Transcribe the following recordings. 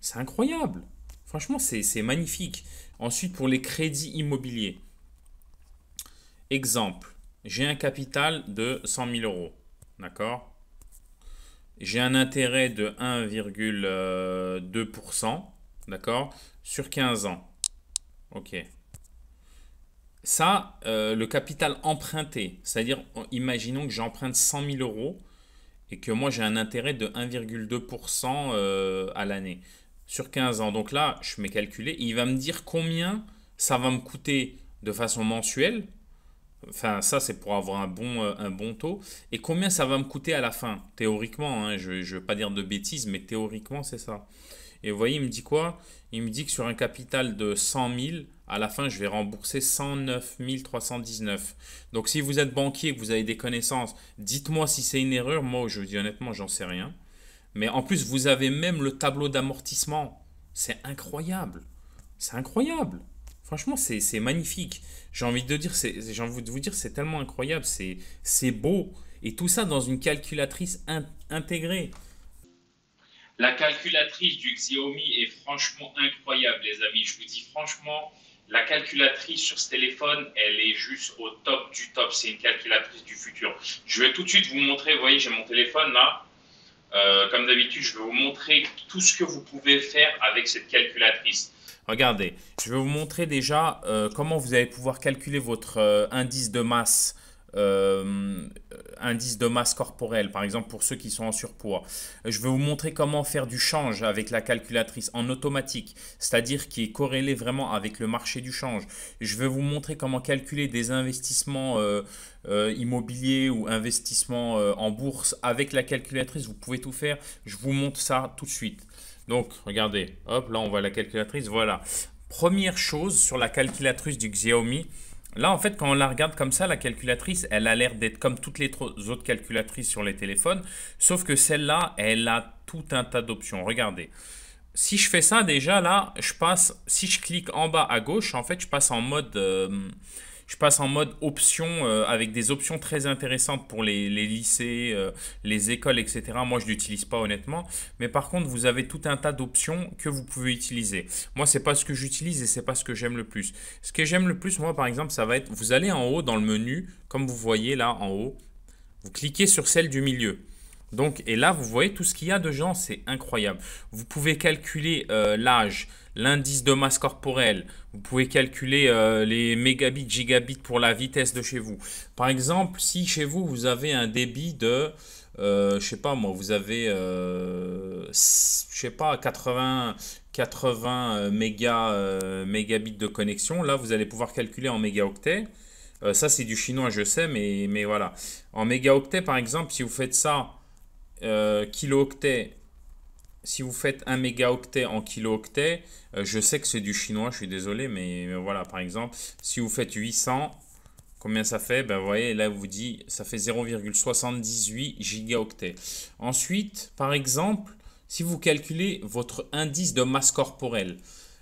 C'est incroyable. Franchement, c'est magnifique. Ensuite, pour les crédits immobiliers. Exemple, j'ai un capital de 100 000 euros. D'accord? J'ai un intérêt de 1,2%. D'accord? Sur 15 ans. Ok. Ça, le capital emprunté, c'est-à-dire, imaginons que j'emprunte 100 000 euros et que moi j'ai un intérêt de 1,2% à l'année sur 15 ans. Donc là, je m'ai calculé, il va me dire combien ça va me coûter de façon mensuelle. Enfin, ça, c'est pour avoir un bon taux. Et combien ça va me coûter à la fin, théoriquement, hein, je ne veux pas dire de bêtises, mais théoriquement, c'est ça. Et vous voyez, il me dit quoi? Il me dit que sur un capital de 100 000, à la fin, je vais rembourser 109 319. Donc, si vous êtes banquier, que vous avez des connaissances, dites-moi si c'est une erreur. Moi, je vous dis honnêtement, j'en sais rien. Mais en plus, vous avez même le tableau d'amortissement. C'est incroyable. C'est incroyable. Franchement, c'est magnifique. J'ai envie de vous dire, c'est tellement incroyable. C'est beau. Et tout ça dans une calculatrice intégrée. La calculatrice du Xiaomi est franchement incroyable, les amis. Je vous dis franchement, la calculatrice sur ce téléphone, elle est juste au top du top. C'est une calculatrice du futur. Je vais tout de suite vous montrer. Vous voyez, j'ai mon téléphone là. Comme d'habitude, je vais vous montrer tout ce que vous pouvez faire avec cette calculatrice. Regardez, je vais vous montrer déjà comment vous allez pouvoir calculer votre euh, indice de masse corporelle, par exemple pour ceux qui sont en surpoids. Je vais vous montrer comment faire du change avec la calculatrice en automatique, c'est-à-dire qui est corrélé vraiment avec le marché du change. Je vais vous montrer comment calculer des investissements immobiliers ou investissements en bourse avec la calculatrice. Vous pouvez tout faire. Je vous montre ça tout de suite. Donc, regardez, hop, là on voit la calculatrice, voilà. Première chose sur la calculatrice du Xiaomi, là en fait quand on la regarde comme ça, la calculatrice, elle a l'air d'être comme toutes les autres calculatrices sur les téléphones, sauf que celle-là, elle a tout un tas d'options. Regardez, si je fais ça déjà là, si je clique en bas à gauche, en fait je passe en mode option avec des options très intéressantes pour les lycées, les écoles, etc. Moi, je l'utilise pas honnêtement, mais par contre, vous avez tout un tas d'options que vous pouvez utiliser. Moi, c'est pas ce que j'utilise et c'est pas ce que j'aime le plus. Ce que j'aime le plus, moi, par exemple, ça va être, vous allez en haut dans le menu, comme vous voyez là en haut, vous cliquez sur celle du milieu. Donc, et là, vous voyez tout ce qu'il y a de gens, c'est incroyable. Vous pouvez calculer l'âge, l'indice de masse corporelle, vous pouvez calculer les mégabits, gigabits pour la vitesse de chez vous. Par exemple, si chez vous, vous avez un débit de, je sais pas moi, vous avez, je sais pas, 80 mégabits de connexion, là, vous allez pouvoir calculer en mégaoctets. Ça, c'est du chinois, je sais, mais voilà. En mégaoctets, par exemple, si vous faites ça kilo-octets, si vous faites un mégaoctet en kilo-octets, je sais que c'est du chinois, je suis désolé, mais voilà, par exemple, si vous faites 800, combien ça fait? Ben, vous voyez, là, vous dit, ça fait 0,78 gigaoctets. Ensuite, par exemple, si vous calculez votre indice de masse corporelle,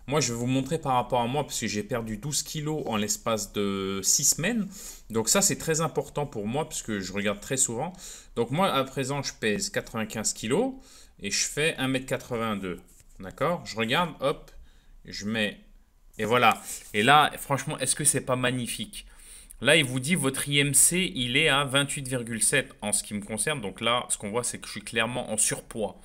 moi, je vais vous montrer par rapport à moi, parce que j'ai perdu 12 kilos en l'espace de 6 semaines. Donc ça, c'est très important pour moi, parce que je regarde très souvent. Donc moi, à présent, je pèse 95 kilos et je fais 1,82 m. D'accord? Je regarde, hop, je mets... Et voilà. Et là, franchement, est-ce que c'est pas magnifique? Là, il vous dit votre IMC, il est à 28,7 en ce qui me concerne. Donc là, ce qu'on voit, c'est que je suis clairement en surpoids.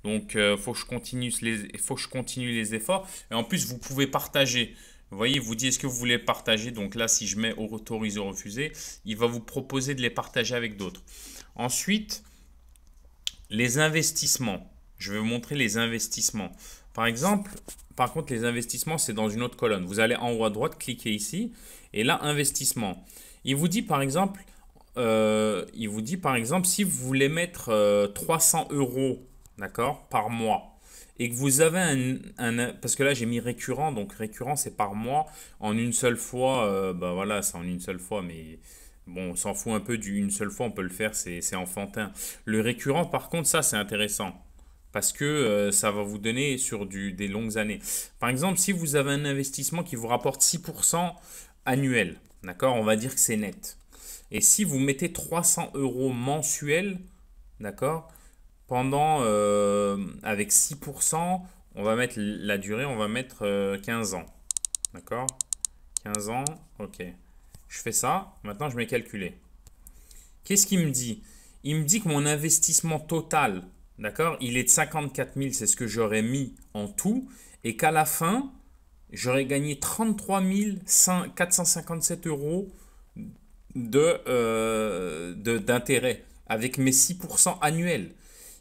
Donc, faut que je continue les efforts. Et en plus, vous pouvez partager. Vous voyez, il vous dit est-ce que vous voulez partager. Donc là, si je mets autoriser ou refuser, il va vous proposer de les partager avec d'autres. Ensuite, les investissements. Je vais vous montrer les investissements. Par exemple, par contre, les investissements, c'est dans une autre colonne. Vous allez en haut à droite, cliquez ici, et là, investissement. Il vous dit par exemple, si vous voulez mettre 300 euros, d'accord, par mois, et que vous avez parce que là j'ai mis récurrent, donc récurrent c'est par mois, en une seule fois, bah voilà, c'est en une seule fois, mais bon, on s'en fout un peu d'une seule fois, on peut le faire, c'est enfantin. Le récurrent, par contre, ça c'est intéressant. Parce que ça va vous donner sur des longues années. Par exemple, si vous avez un investissement qui vous rapporte 6% annuel, d'accord, on va dire que c'est net. Et si vous mettez 300 euros mensuels, d'accord, avec 6%, On va mettre la durée, on va mettre 15 ans. D'accord? 15 ans, ok. Je fais ça, maintenant je mets calculer. Qu'est-ce qu'il me dit? Il me dit que mon investissement total, d'accord, il est de 54 000, c'est ce que j'aurais mis en tout, et qu'à la fin, j'aurais gagné 33 457 euros d'intérêt avec mes 6% annuels.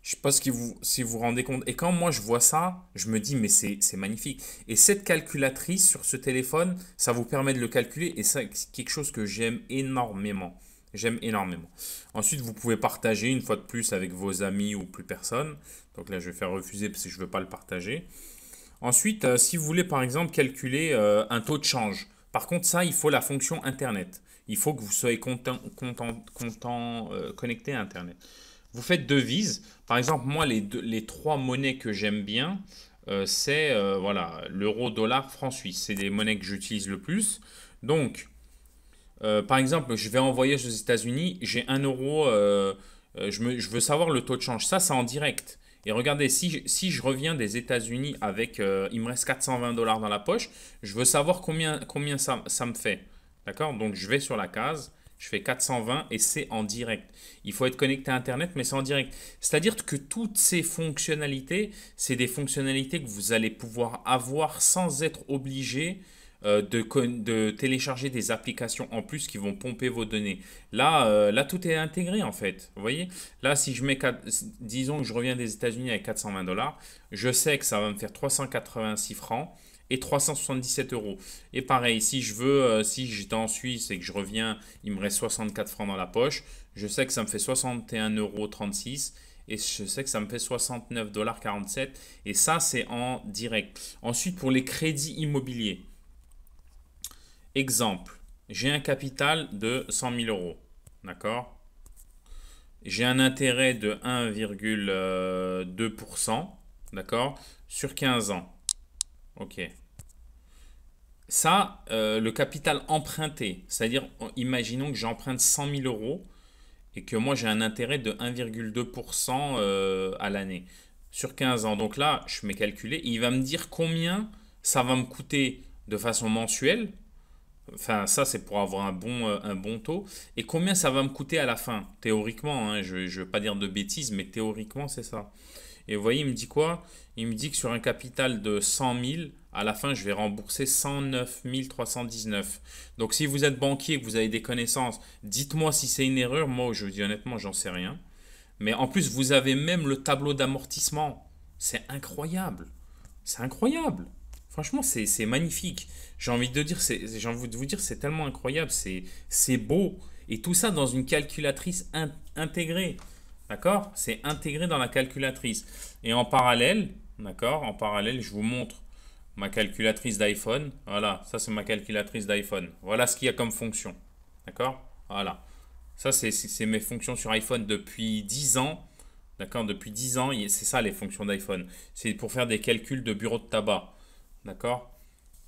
Je sais pas si vous vous rendez compte. Et quand moi je vois ça, je me dis, mais c'est magnifique. Et cette calculatrice sur ce téléphone, ça vous permet de le calculer. Et c'est quelque chose que j'aime énormément. J'aime énormément. Ensuite, vous pouvez partager une fois de plus avec vos amis ou plus personne. Donc là, je vais faire refuser parce que je ne veux pas le partager. Ensuite, si vous voulez par exemple calculer un taux de change, par contre ça, il faut la fonction Internet. Il faut que vous soyez connecté à Internet. Vous faites devises. Par exemple, moi, les trois monnaies que j'aime bien, c'est voilà, l'euro, dollar, franc suisse. C'est les monnaies que j'utilise le plus. Donc, par exemple, je vais en voyage aux États-Unis, j'ai 1 euro, je veux savoir le taux de change. Ça, c'est en direct. Et regardez, si je reviens des États-Unis avec, il me reste 420 dollars dans la poche, je veux savoir combien ça me fait. D'accord? Donc, je vais sur la case, je fais 420 et c'est en direct. Il faut être connecté à Internet, mais c'est en direct. C'est-à-dire que toutes ces fonctionnalités, c'est des fonctionnalités que vous allez pouvoir avoir sans être obligé de télécharger des applications en plus qui vont pomper vos données. Là, tout est intégré en fait. Vous voyez? Là, si je mets, disons que je reviens des États-Unis avec 420 dollars, je sais que ça va me faire 386 francs et 377 euros. Et pareil, si je veux, si j'étais en Suisse et que je reviens, il me reste 64 francs dans la poche, je sais que ça me fait 61,36 € et je sais que ça me fait 69,47 $. Et ça, c'est en direct. Ensuite, pour les crédits immobiliers. Exemple, j'ai un capital de 100 000 euros. D'accord? J'ai un intérêt de 1,2%. D'accord? Sur 15 ans. Ok. Ça, le capital emprunté, c'est-à-dire, imaginons que j'emprunte 100 000 euros et que moi j'ai un intérêt de 1,2% à l'année sur 15 ans. Donc là, je mets calculer, il va me dire combien ça va me coûter de façon mensuelle. Enfin, ça, c'est pour avoir un bon taux. Et combien ça va me coûter à la fin? Théoriquement, hein, je ne veux pas dire de bêtises, mais théoriquement, c'est ça. Et vous voyez, il me dit quoi? Il me dit que sur un capital de 100 000, à la fin, je vais rembourser 109 319. Donc, si vous êtes banquier, que vous avez des connaissances, dites-moi si c'est une erreur. Moi, je vous dis honnêtement, j'en sais rien. Mais en plus, vous avez même le tableau d'amortissement. C'est incroyable. C'est incroyable. Franchement, c'est magnifique. J'ai envie de vous dire, c'est tellement incroyable. C'est beau. Et tout ça dans une calculatrice intégrée. D'accord? C'est intégré dans la calculatrice. Et en parallèle, d'accord? En parallèle, je vous montre ma calculatrice d'iPhone. Voilà, ça c'est ma calculatrice d'iPhone. Voilà ce qu'il y a comme fonction. D'accord? Voilà. Ça, c'est mes fonctions sur iPhone depuis 10 ans. D'accord? Depuis 10 ans, c'est ça les fonctions d'iPhone. C'est pour faire des calculs de bureau de tabac. D'accord?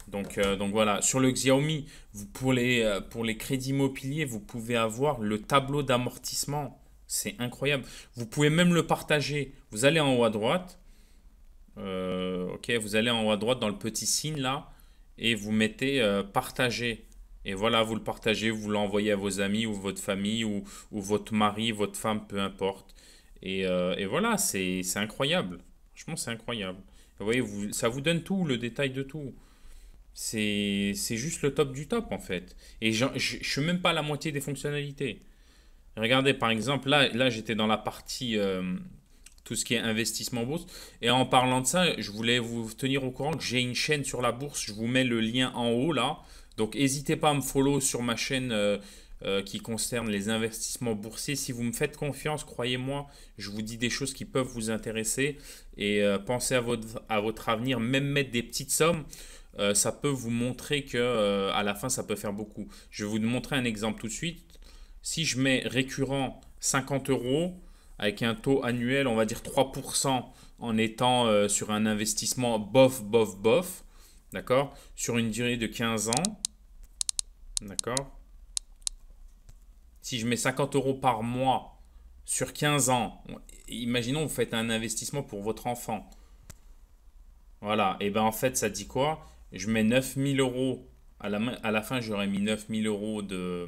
Donc voilà, sur le Xiaomi, pour les crédits immobiliers, vous pouvez avoir le tableau d'amortissement. C'est incroyable. Vous pouvez même le partager. Vous allez en haut à droite. Ok, vous allez en haut à droite dans le petit signe là et vous mettez partager. Et voilà, vous le partagez, vous l'envoyez à vos amis ou votre famille ou votre mari, votre femme, peu importe. Et voilà, c'est incroyable. Franchement, c'est incroyable. Vous voyez, ça vous donne tout, le détail de tout. C'est juste le top du top en fait. Et je ne suis même pas à la moitié des fonctionnalités. Regardez, par exemple, là j'étais dans la partie tout ce qui est investissement en bourse. Et en parlant de ça, je voulais vous tenir au courant que j'ai une chaîne sur la bourse. Je vous mets le lien en haut là. Donc n'hésitez pas à me follow sur ma chaîne qui concerne les investissements boursiers. Si vous me faites confiance, croyez-moi, je vous dis des choses qui peuvent vous intéresser. Et pensez à votre avenir, même mettre des petites sommes. Ça peut vous montrer que à la fin ça peut faire beaucoup. Je vais vous montrer un exemple tout de suite. Si je mets récurrent 50 euros avec un taux annuel, on va dire 3% en étant sur un investissement bof, bof, bof, d'accord, sur une durée de 15 ans, d'accord. Si je mets 50 euros par mois sur 15 ans, imaginons vous faites un investissement pour votre enfant. Voilà, et ben en fait, ça dit quoi? Je mets 9 000 euros. À la fin, j'aurais mis 9 000 euros de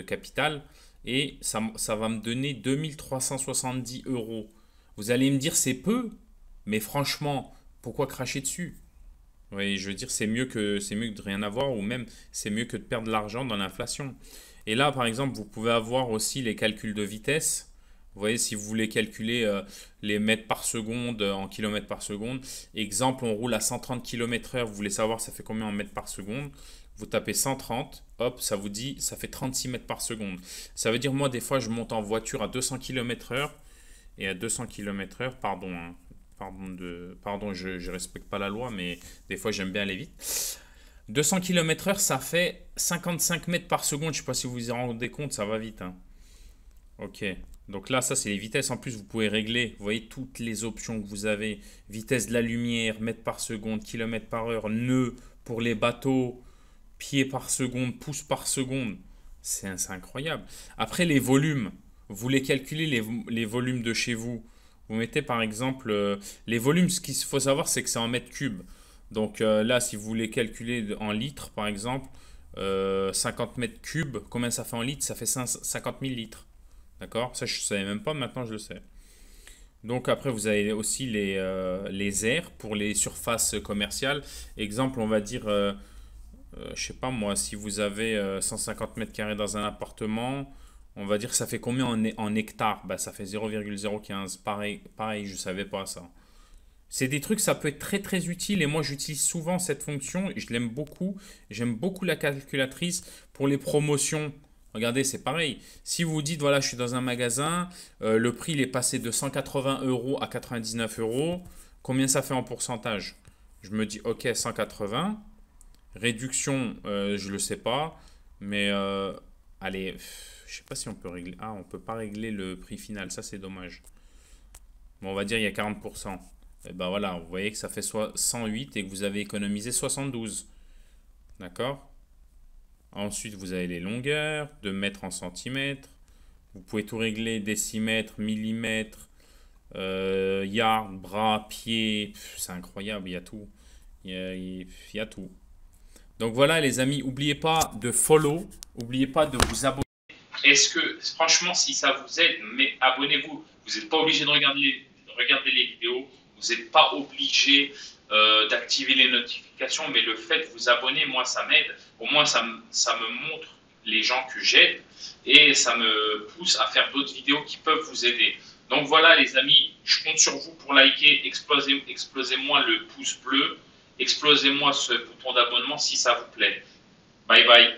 capital et ça va me donner 2 370 euros. Vous allez me dire, c'est peu, mais franchement, pourquoi cracher dessus? Oui, je veux dire, c'est mieux que de rien avoir ou même c'est mieux que de perdre de l'argent dans l'inflation. Et là, par exemple, vous pouvez avoir aussi les calculs de vitesse. Vous voyez, si vous voulez calculer les mètres par seconde en kilomètres par seconde. Exemple, on roule à 130 km/h. Vous voulez savoir ça fait combien en mètres par seconde. Vous tapez 130, hop, ça vous dit ça fait 36 mètres par seconde. Ça veut dire, moi, des fois, je monte en voiture à 200 km/h. Et à 200 km/h, pardon, hein, pardon, je ne respecte pas la loi, mais des fois, j'aime bien aller vite. 200 km/h, ça fait 55 mètres par seconde. Je ne sais pas si vous vous en rendez compte, ça va vite, hein. Ok. Donc là, ça, c'est les vitesses. En plus, vous pouvez régler, vous voyez, toutes les options que vous avez. Vitesse de la lumière, mètres par seconde, kilomètres par heure, nœuds pour les bateaux, pieds par seconde, pouces par seconde. C'est incroyable. Après, les volumes. Vous voulez calculer les volumes de chez vous. Vous mettez par exemple les volumes. Ce qu'il faut savoir, c'est que c'est en mètres cubes. Donc là, si vous voulez calculer en litres, par exemple, 50 mètres cubes, combien ça fait en litres? Ça fait 50 000 litres. D'accord? Ça, je ne savais même pas, maintenant je le sais. Donc après, vous avez aussi les aires pour les surfaces commerciales. Exemple, on va dire, je sais pas moi, si vous avez 150 mètres carrés dans un appartement, on va dire que ça fait combien en hectares? Bah, ça fait 0,015. Pareil, pareil, je savais pas ça. C'est des trucs, ça peut être très très utile et moi j'utilise souvent cette fonction et je l'aime beaucoup. J'aime beaucoup la calculatrice pour les promotions. Regardez, c'est pareil. Si vous vous dites, voilà, je suis dans un magasin, le prix il est passé de 180 euros à 99 euros, combien ça fait en pourcentage? Je me dis, ok, 180. Réduction, je ne le sais pas, mais allez, je sais pas si on peut régler. Ah, on peut pas régler le prix final, ça c'est dommage. Bon, on va dire il y a 40%. Et ben voilà, vous voyez que ça fait soit 108 et que vous avez économisé 72. D'accord? Ensuite, vous avez les longueurs, de mètres en centimètres. Vous pouvez tout régler, décimètres, millimètres, yards, bras, pieds. C'est incroyable, il y a tout. Il y a tout. Donc voilà les amis, n'oubliez pas de follow, n'oubliez pas de vous abonner. Est-ce que, franchement, si ça vous aide, mais abonnez-vous. Vous n'êtes pas obligé de regarder les vidéos, vous n'êtes pas obligé d'activer les notifications, mais le fait de vous abonner, moi, ça m'aide. Au moins, ça me montre les gens que j'aide et ça me pousse à faire d'autres vidéos qui peuvent vous aider. Donc voilà les amis, je compte sur vous pour liker, explosez-moi le pouce bleu, explosez-moi ce bouton d'abonnement si ça vous plaît. Bye bye.